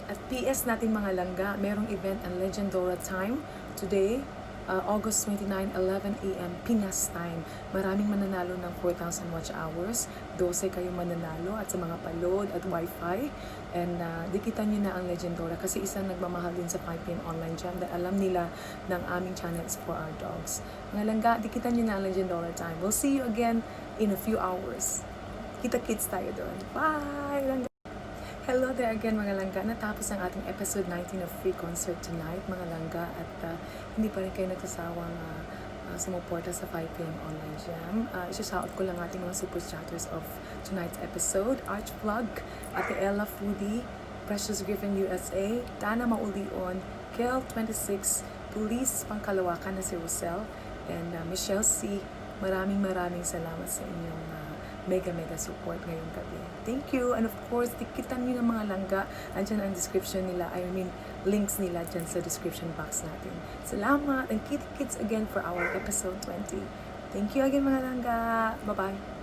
At PS nating mga langga, merong event ang Legendora time today, August 29, 11 a.m. PINAS time. Maraming mananalo ng 4,000 watch hours. 12 kayo mananalo at sa mga paload at wifi. And dikitan nyo na ang Legendora kasi isang nagmamahal din sa 5 p.m. online jam dahil alam nila ng aming channel is for our dogs. Mga langga, dikitan nyo na ang Legendora time. We'll see you again in a few hours. Kita-kits tayo doon. Bye! Langga! Hello there again mga langga. Natapos ang ating episode 19 of Free Concert tonight mga langga at hindi pa rin kayo nagsasawang sumuporta sa 5 p.m. online jam. Isa-shout ko lang ating mga super chatters of tonight's episode. Arch Vlog, Ate Ella Foodie, Precious Griffin USA, Dana Maulion, Kel26, Police Pangkalawakan na si Rosel, and Michelle C. Maraming salamat sa inyong mega support ngayong gabi. Thank you. And of course, tikitan nyo ng mga langga. Andyan ang description nila. I mean, links nila dyan sa description box natin. Salamat. And kita-kits again for our episode 20. Thank you again mga langga. Bye-bye.